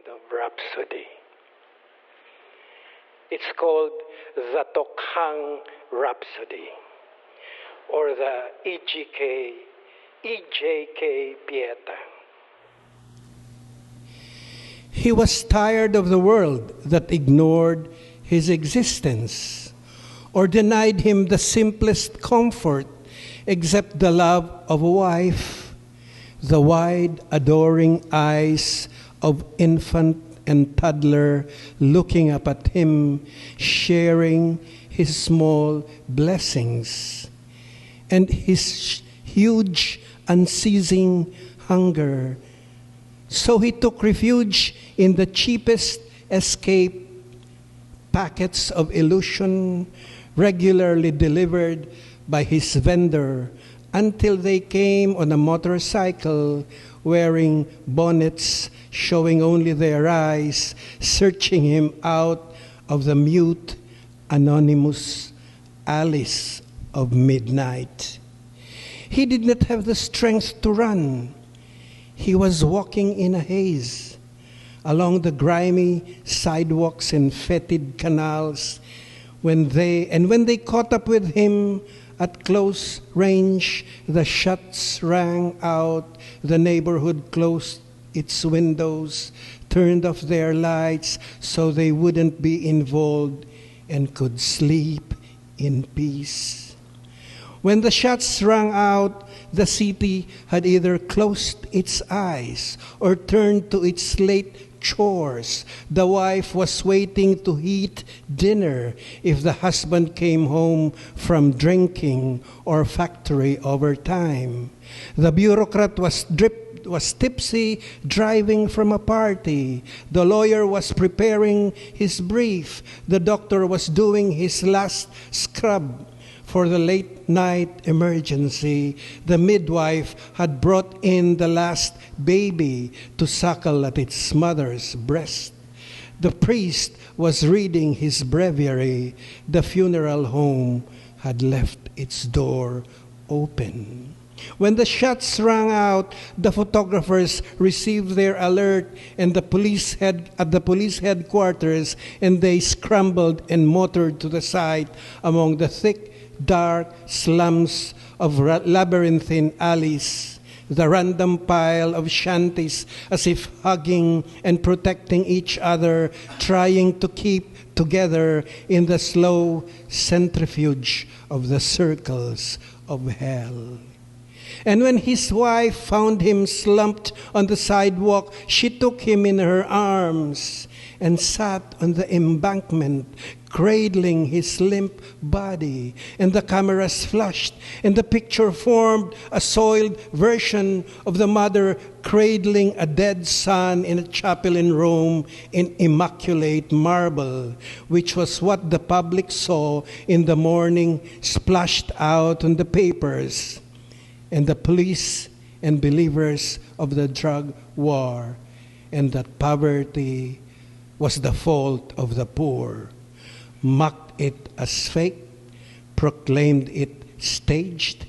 of Rhapsody. It's called the Tokhang Rhapsody, or the EJK Pieta. He was tired of the world that ignored his existence or denied him the simplest comfort except the love of a wife, the wide, adoring eyes of infant and toddler looking up at him, sharing his small blessings, and his huge, unceasing hunger. So he took refuge in the cheapest escape packets of illusion regularly delivered by his vendor until they came on a motorcycle wearing bonnets showing only their eyes, searching him out of the mute, anonymous alleys of midnight. He did not have the strength to run. He was walking in a haze along the grimy sidewalks and fetid canals when they caught up with him at close range, the shots rang out, the neighborhood closed its windows, turned off their lights so they wouldn't be involved and could sleep in peace. When the shots rang out, the city had either closed its eyes or turned to its late chores. The wife was waiting to heat dinner if the husband came home from drinking or factory overtime. The bureaucrat was tipsy, driving from a party. The lawyer was preparing his brief. The doctor was doing his last scrub for the late night emergency. The midwife had brought in the last baby to suckle at its mother's breast. The priest was reading his breviary. The funeral home had left its door open. When the shots rang out, the photographers received their alert at the police headquarters, and they scrambled and motored to the site among the thick, dark slums of labyrinthine alleys, the random pile of shanties as if hugging and protecting each other, trying to keep together in the slow centrifuge of the circles of hell. And when his wife found him slumped on the sidewalk, she took him in her arms and sat on the embankment, cradling his limp body. And the cameras flashed, and the picture formed a soiled version of the mother cradling a dead son in a chapel in Rome in immaculate marble, which was what the public saw in the morning, splashed out on the papers. And the police and believers of the drug war, and that poverty was the fault of the poor, mocked it as fake, proclaimed it staged,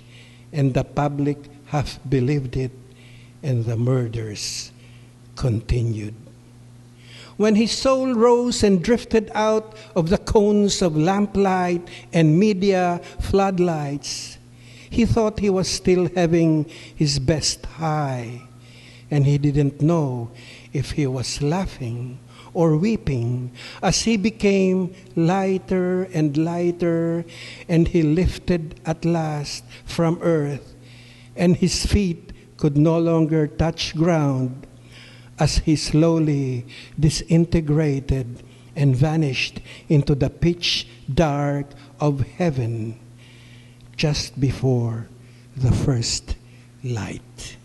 and the public half believed it, and the murders continued. When his soul rose and drifted out of the cones of lamplight and media floodlights, he thought he was still having his best high, and he didn't know if he was laughing or weeping as he became lighter and lighter, and he lifted at last from earth, and his feet could no longer touch ground as he slowly disintegrated and vanished into the pitch dark of heaven just before the first light.